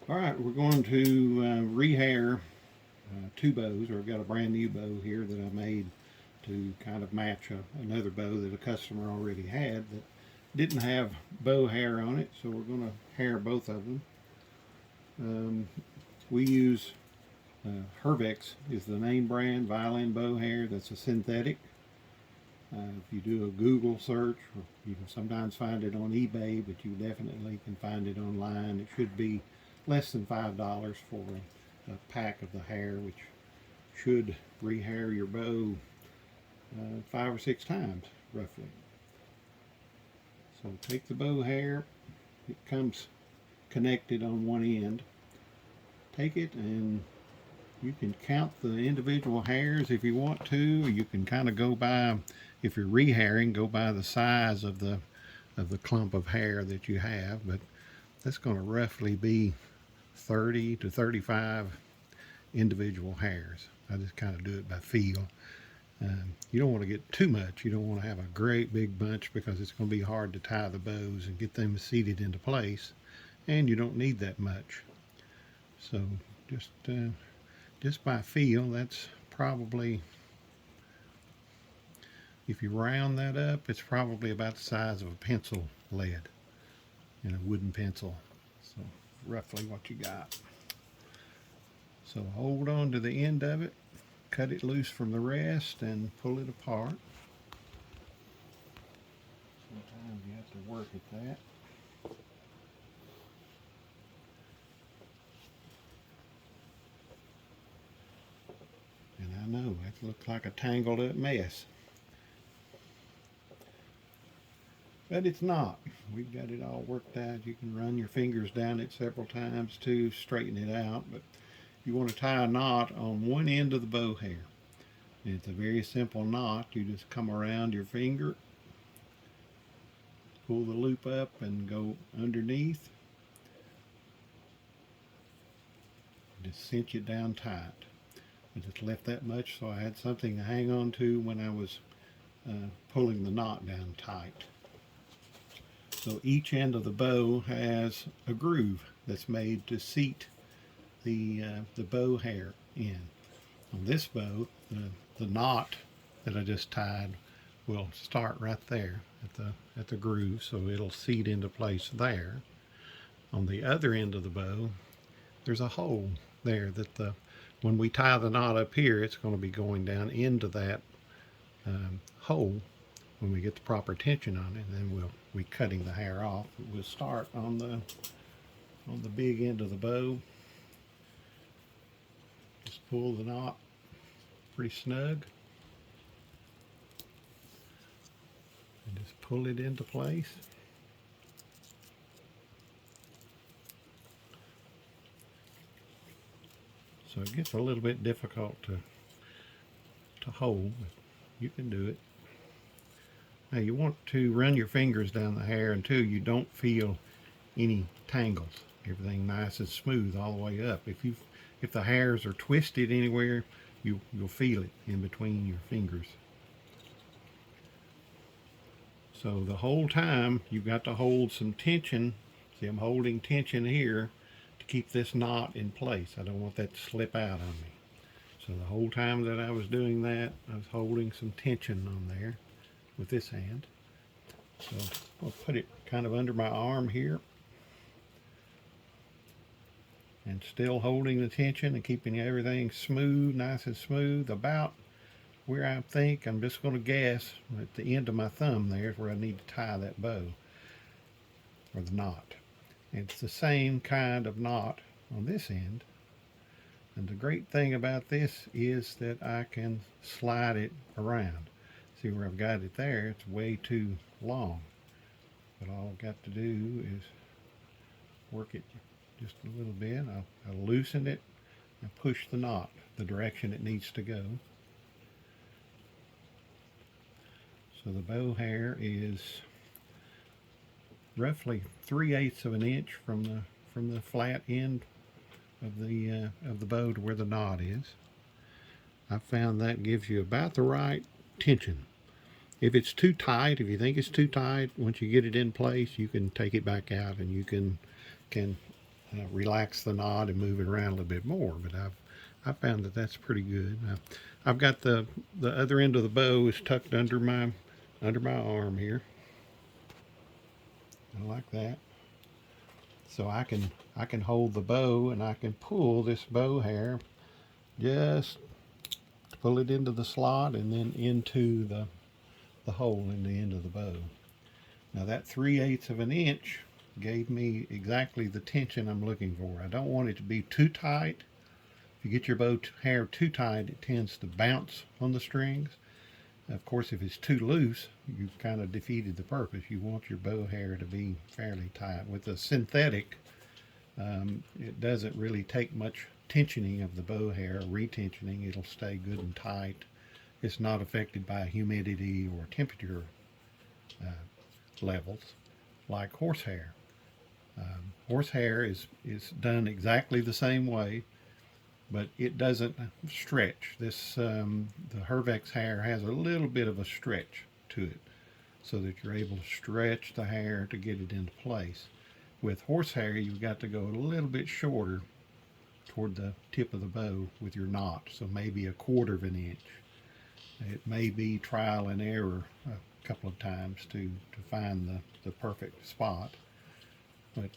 All right, we're going to rehair two bows, or I've got a brand new bow here that I made to kind of match another bow that a customer already had that didn't have bow hair on it, so we're going to hair both of them. We use Hervex is the name brand violin bow hair. That's a synthetic. If you do a Google search, you can sometimes find it on eBay, but you definitely can find it online. It should be less than $5 for a pack of the hair, which should rehair your bow 5 or 6 times roughly. So take the bow hair, it comes connected on one end. Take it and you can count the individual hairs if you want to, or you can kind of go by, if you're rehairing, go by the size of the clump of hair that you have, but that's going to roughly be 30 to 35 individual hairs. I just kind of do it by feel. You don't want to get too much. You don't want to have a great big bunch because it's going to be hard to tie the bows and get them seated into place, and you don't need that much. So just by feel, that's probably, if you round that up, it's probably about the size of a pencil lead in a wooden pencil. So roughly what you got. So hold on to the end of it, cut it loose from the rest, and pull it apart. Sometimes you have to work at that. And I know that looks like a tangled up mess, but it's not. We've got it all worked out. You can run your fingers down it several times to straighten it out, but you want to tie a knot on one end of the bow hair. And it's a very simple knot. You just come around your finger, pull the loop up and go underneath. Just cinch it down tight. I just left that much so I had something to hang on to when I was pulling the knot down tight. So each end of the bow has a groove that's made to seat the bow hair in. On this bow, the knot that I just tied will start right there at the groove, so it'll seat into place there. On the other end of the bow, there's a hole there that when we tie the knot up here, it's going to be going down into that hole when we get the proper tension on it, and then we'll be cutting the hair off. We'll start on the big end of the bow. Just pull the knot pretty snug and just pull it into place. So it gets a little bit difficult to hold, but you can do it. Now you want to run your fingers down the hair until you don't feel any tangles. Everything nice and smooth all the way up. If the hairs are twisted anywhere, you'll feel it in between your fingers. So the whole time you've got to hold some tension. See, I'm holding tension here to keep this knot in place. I don't want that to slip out on me. So the whole time that I was doing that, I was holding some tension on there with this hand. So I'll put it kind of under my arm here and still holding the tension and keeping everything smooth, nice and smooth, about where I think, I'm just going to guess, at the end of my thumb there is where I need to tie that bow, or the knot. And it's the same kind of knot on this end. And the great thing about this is that I can slide it around. See where I've got it there, it's way too long. But all I've got to do is work it just a little bit. I'll loosen it and push the knot the direction it needs to go. So the bow hair is roughly 3/8 of an inch from the flat end of the bow to where the knot is. I found that gives you about the right tension. If it's too tight, if you think it's too tight, once you get it in place, you can take it back out and you can relax the knot and move it around a little bit more. But I found that that's pretty good. I've got the other end of the bow is tucked under my arm here. I like that. So I can hold the bow and I can pull this bow hair, just pull it into the slot and then into the hole in the end of the bow. Now that 3/8 of an inch gave me exactly the tension I'm looking for. I don't want it to be too tight. If you get your bow hair too tight, it tends to bounce on the strings. Of course, if it's too loose, you've kind of defeated the purpose. You want your bow hair to be fairly tight. With the synthetic, it doesn't really take much tensioning of the bow hair, retensioning. It'll stay good and tight. It's not affected by humidity or temperature levels like horsehair. Horsehair is done exactly the same way, but it doesn't stretch. The Hervex hair has a little bit of a stretch to it, so that you're able to stretch the hair to get it into place. With horsehair, you've got to go a little bit shorter toward the tip of the bow with your knot, so maybe 1/4 of an inch. It may be trial and error a couple of times to find the perfect spot, but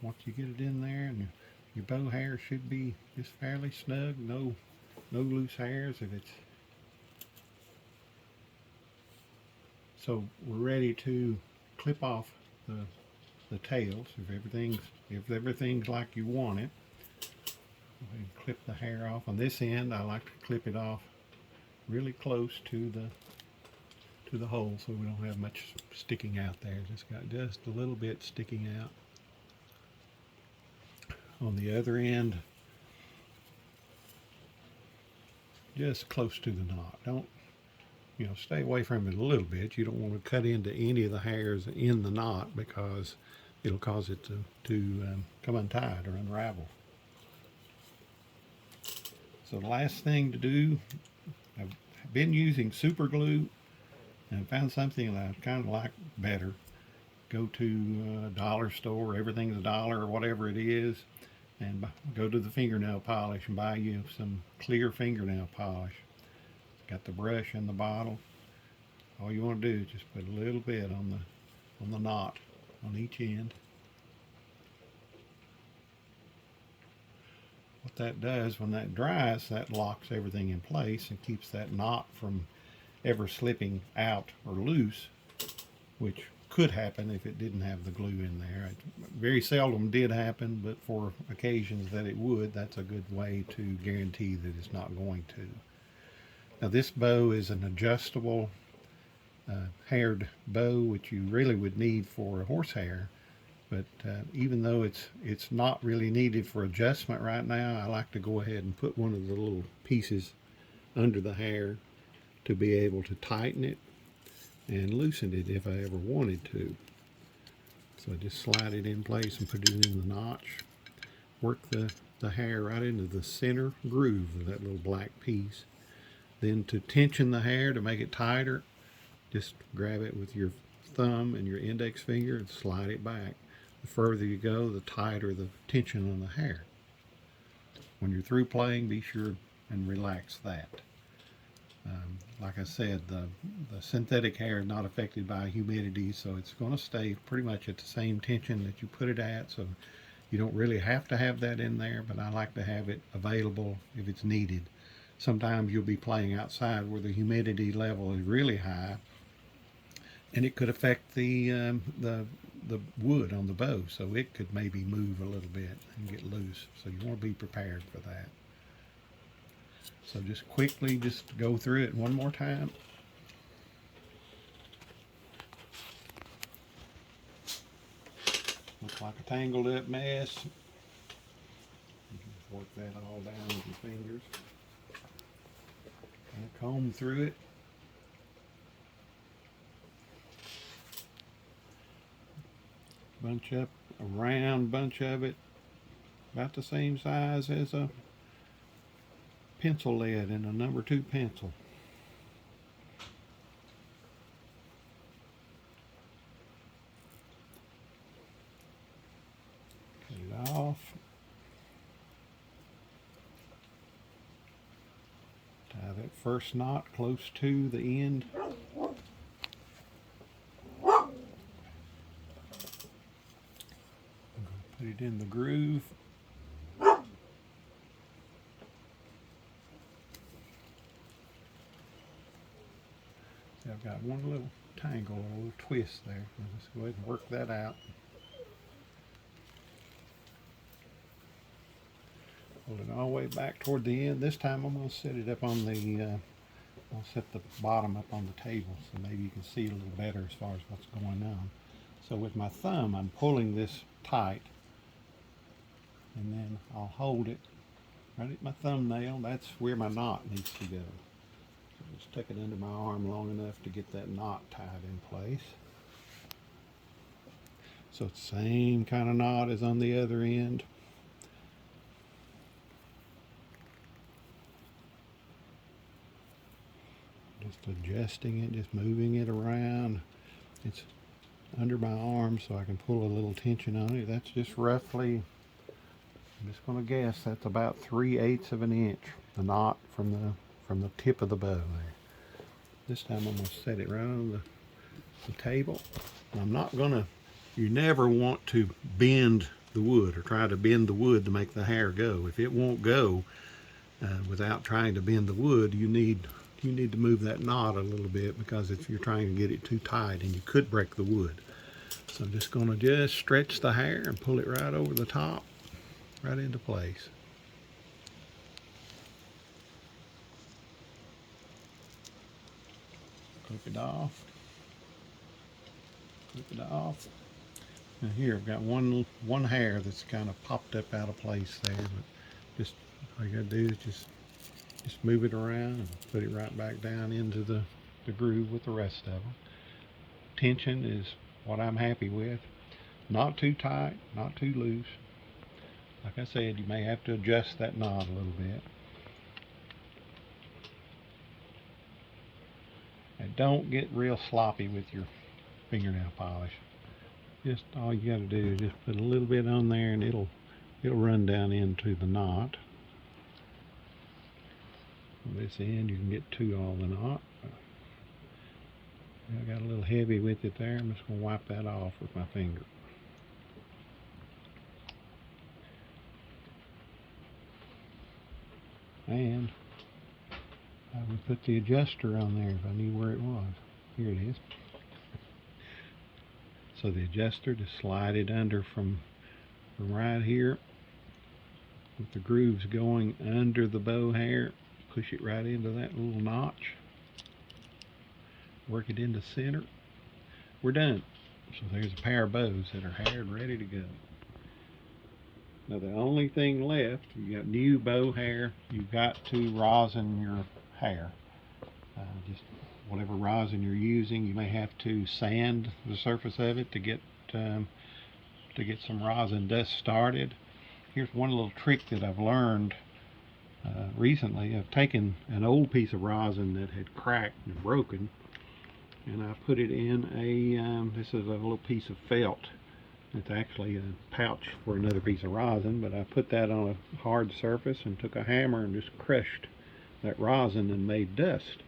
once you get it in there, and your bow hair should be just fairly snug, no loose hairs. So we're ready to clip off the tails. If everything's like you want it, go ahead and clip the hair off. On this end, I like to clip it off really close to the hole, so we don't have much sticking out there. Just got just a little bit sticking out. On the other end, just close to the knot. Don't, stay away from it a little bit. You don't want to cut into any of the hairs in the knot, because it'll cause it to come untied or unravel. So the last thing to do, I've been using super glue and found something that I kind of like better. Go to a dollar store, everything's $1 or whatever it is, and go to the fingernail polish and buy you some clear fingernail polish. Got the brush in the bottle. All you want to do is just put a little bit on the knot on each end. What that does, when that dries, that locks everything in place and keeps that knot from ever slipping out or loose, which could happen if it didn't have the glue in there. It very seldom did happen, but for occasions that it would, that's a good way to guarantee that it's not going to. Now this bow is an adjustable haired bow, which you really would need for a horsehair. But even though it's not really needed for adjustment right now, I like to go ahead and put one of the little pieces under the hair to be able to tighten it and loosen it if I ever wanted to. So I just slide it in place and put it in the notch. Work the hair right into the center groove of that little black piece. Then to tension the hair, to make it tighter, just grab it with your thumb and your index finger and slide it back. The further you go, the tighter the tension on the hair. When you're through playing, be sure and relax that. Like I said, the synthetic hair is not affected by humidity, so it's going to stay pretty much at the same tension that you put it at, so you don't really have to have that in there, but I like to have it available if it's needed. Sometimes you'll be playing outside where the humidity level is really high, and it could affect the wood on the bow, so it could maybe move a little bit and get loose. So you want to be prepared for that. So just quickly, just go through it one more time. Looks like a tangled up mess. You can just work that all down with your fingers. And comb through it. Bunch up a round bunch of it, about the same size as a pencil lead in a number 2 pencil. Cut it off. first knot close to the end. Put it in the groove. See, I've got one little tangle, a little twist there. Let's go ahead and work that out. Hold it all the way back toward the end. This time I'm going to set it up on the, I'll set the bottom up on the table so maybe you can see a little better as far as what's going on. So with my thumb, I'm pulling this tight, and then I'll hold it right at my thumbnail. That's where my knot needs to go. So just tuck it under my arm long enough to get that knot tied in place. So it's the same kind of knot as on the other end. Just adjusting it, just moving it around. It's under my arm so I can pull a little tension on it. That's just roughly, I'm just going to guess, that's about 3/8 of an inch, the knot from the tip of the bow there. This time I'm going to set it right on the table. I'm not going to, you never want to bend the wood or try to bend the wood to make the hair go. If it won't go without trying to bend the wood, you need to move that knot a little bit, because if you're trying to get it too tight, and you could break the wood. So I'm just going to just stretch the hair and pull it right over the top, right into place. Clip it off. Clip it off. Now here I've got one hair that's kind of popped up out of place there, but just all you gotta do is just move it around and put it right back down into the groove with the rest of them. Tension is what I'm happy with. Not too tight, not too loose. Like I said, you may have to adjust that knot a little bit. And don't get real sloppy with your fingernail polish. Just all you got to do is just put a little bit on there, and it'll run down into the knot. On this end, you can get to all the knot. I got a little heavy with it there. I'm just going to wipe that off with my finger. And I would put the adjuster on there if I knew where it was. Here it is. So the adjuster, just slide it under from right here with the grooves going under the bow hair. Push it right into that little notch. Work it into center. We're done. So there's a pair of bows that are haired, ready to go. Now the only thing left, you got new bow hair. You've got to rosin your hair. Just whatever rosin you're using, you may have to sand the surface of it to get some rosin dust started. Here's one little trick that I've learned recently. I've taken an old piece of rosin that had cracked and broken, and I put it in a, this is a little piece of felt. It's actually a pouch for another piece of rosin, but I put that on a hard surface and took a hammer and just crushed that rosin and made dust.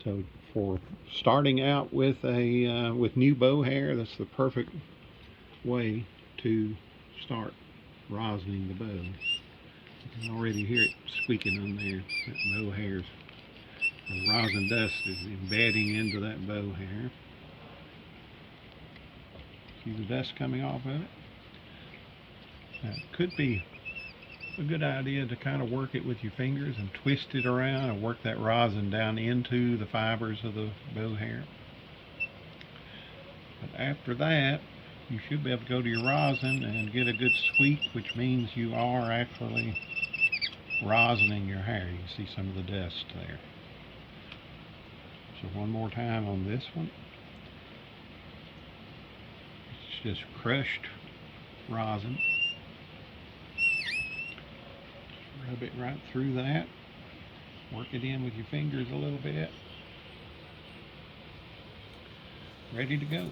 So for starting out with with new bow hair, that's the perfect way to start rosining the bow. You can already hear it squeaking on there. That bow hair's, the rosin dust is embedding into that bow hair. See the dust coming off of it? Now, it could be a good idea to kind of work it with your fingers and twist it around and work that rosin down into the fibers of the bow hair. But after that, you should be able to go to your rosin and get a good sweep, which means you are actually rosining your hair. You can see some of the dust there. So one more time on this one. It's just crushed rosin. Rub it right through that. Work it in with your fingers a little bit. Ready to go.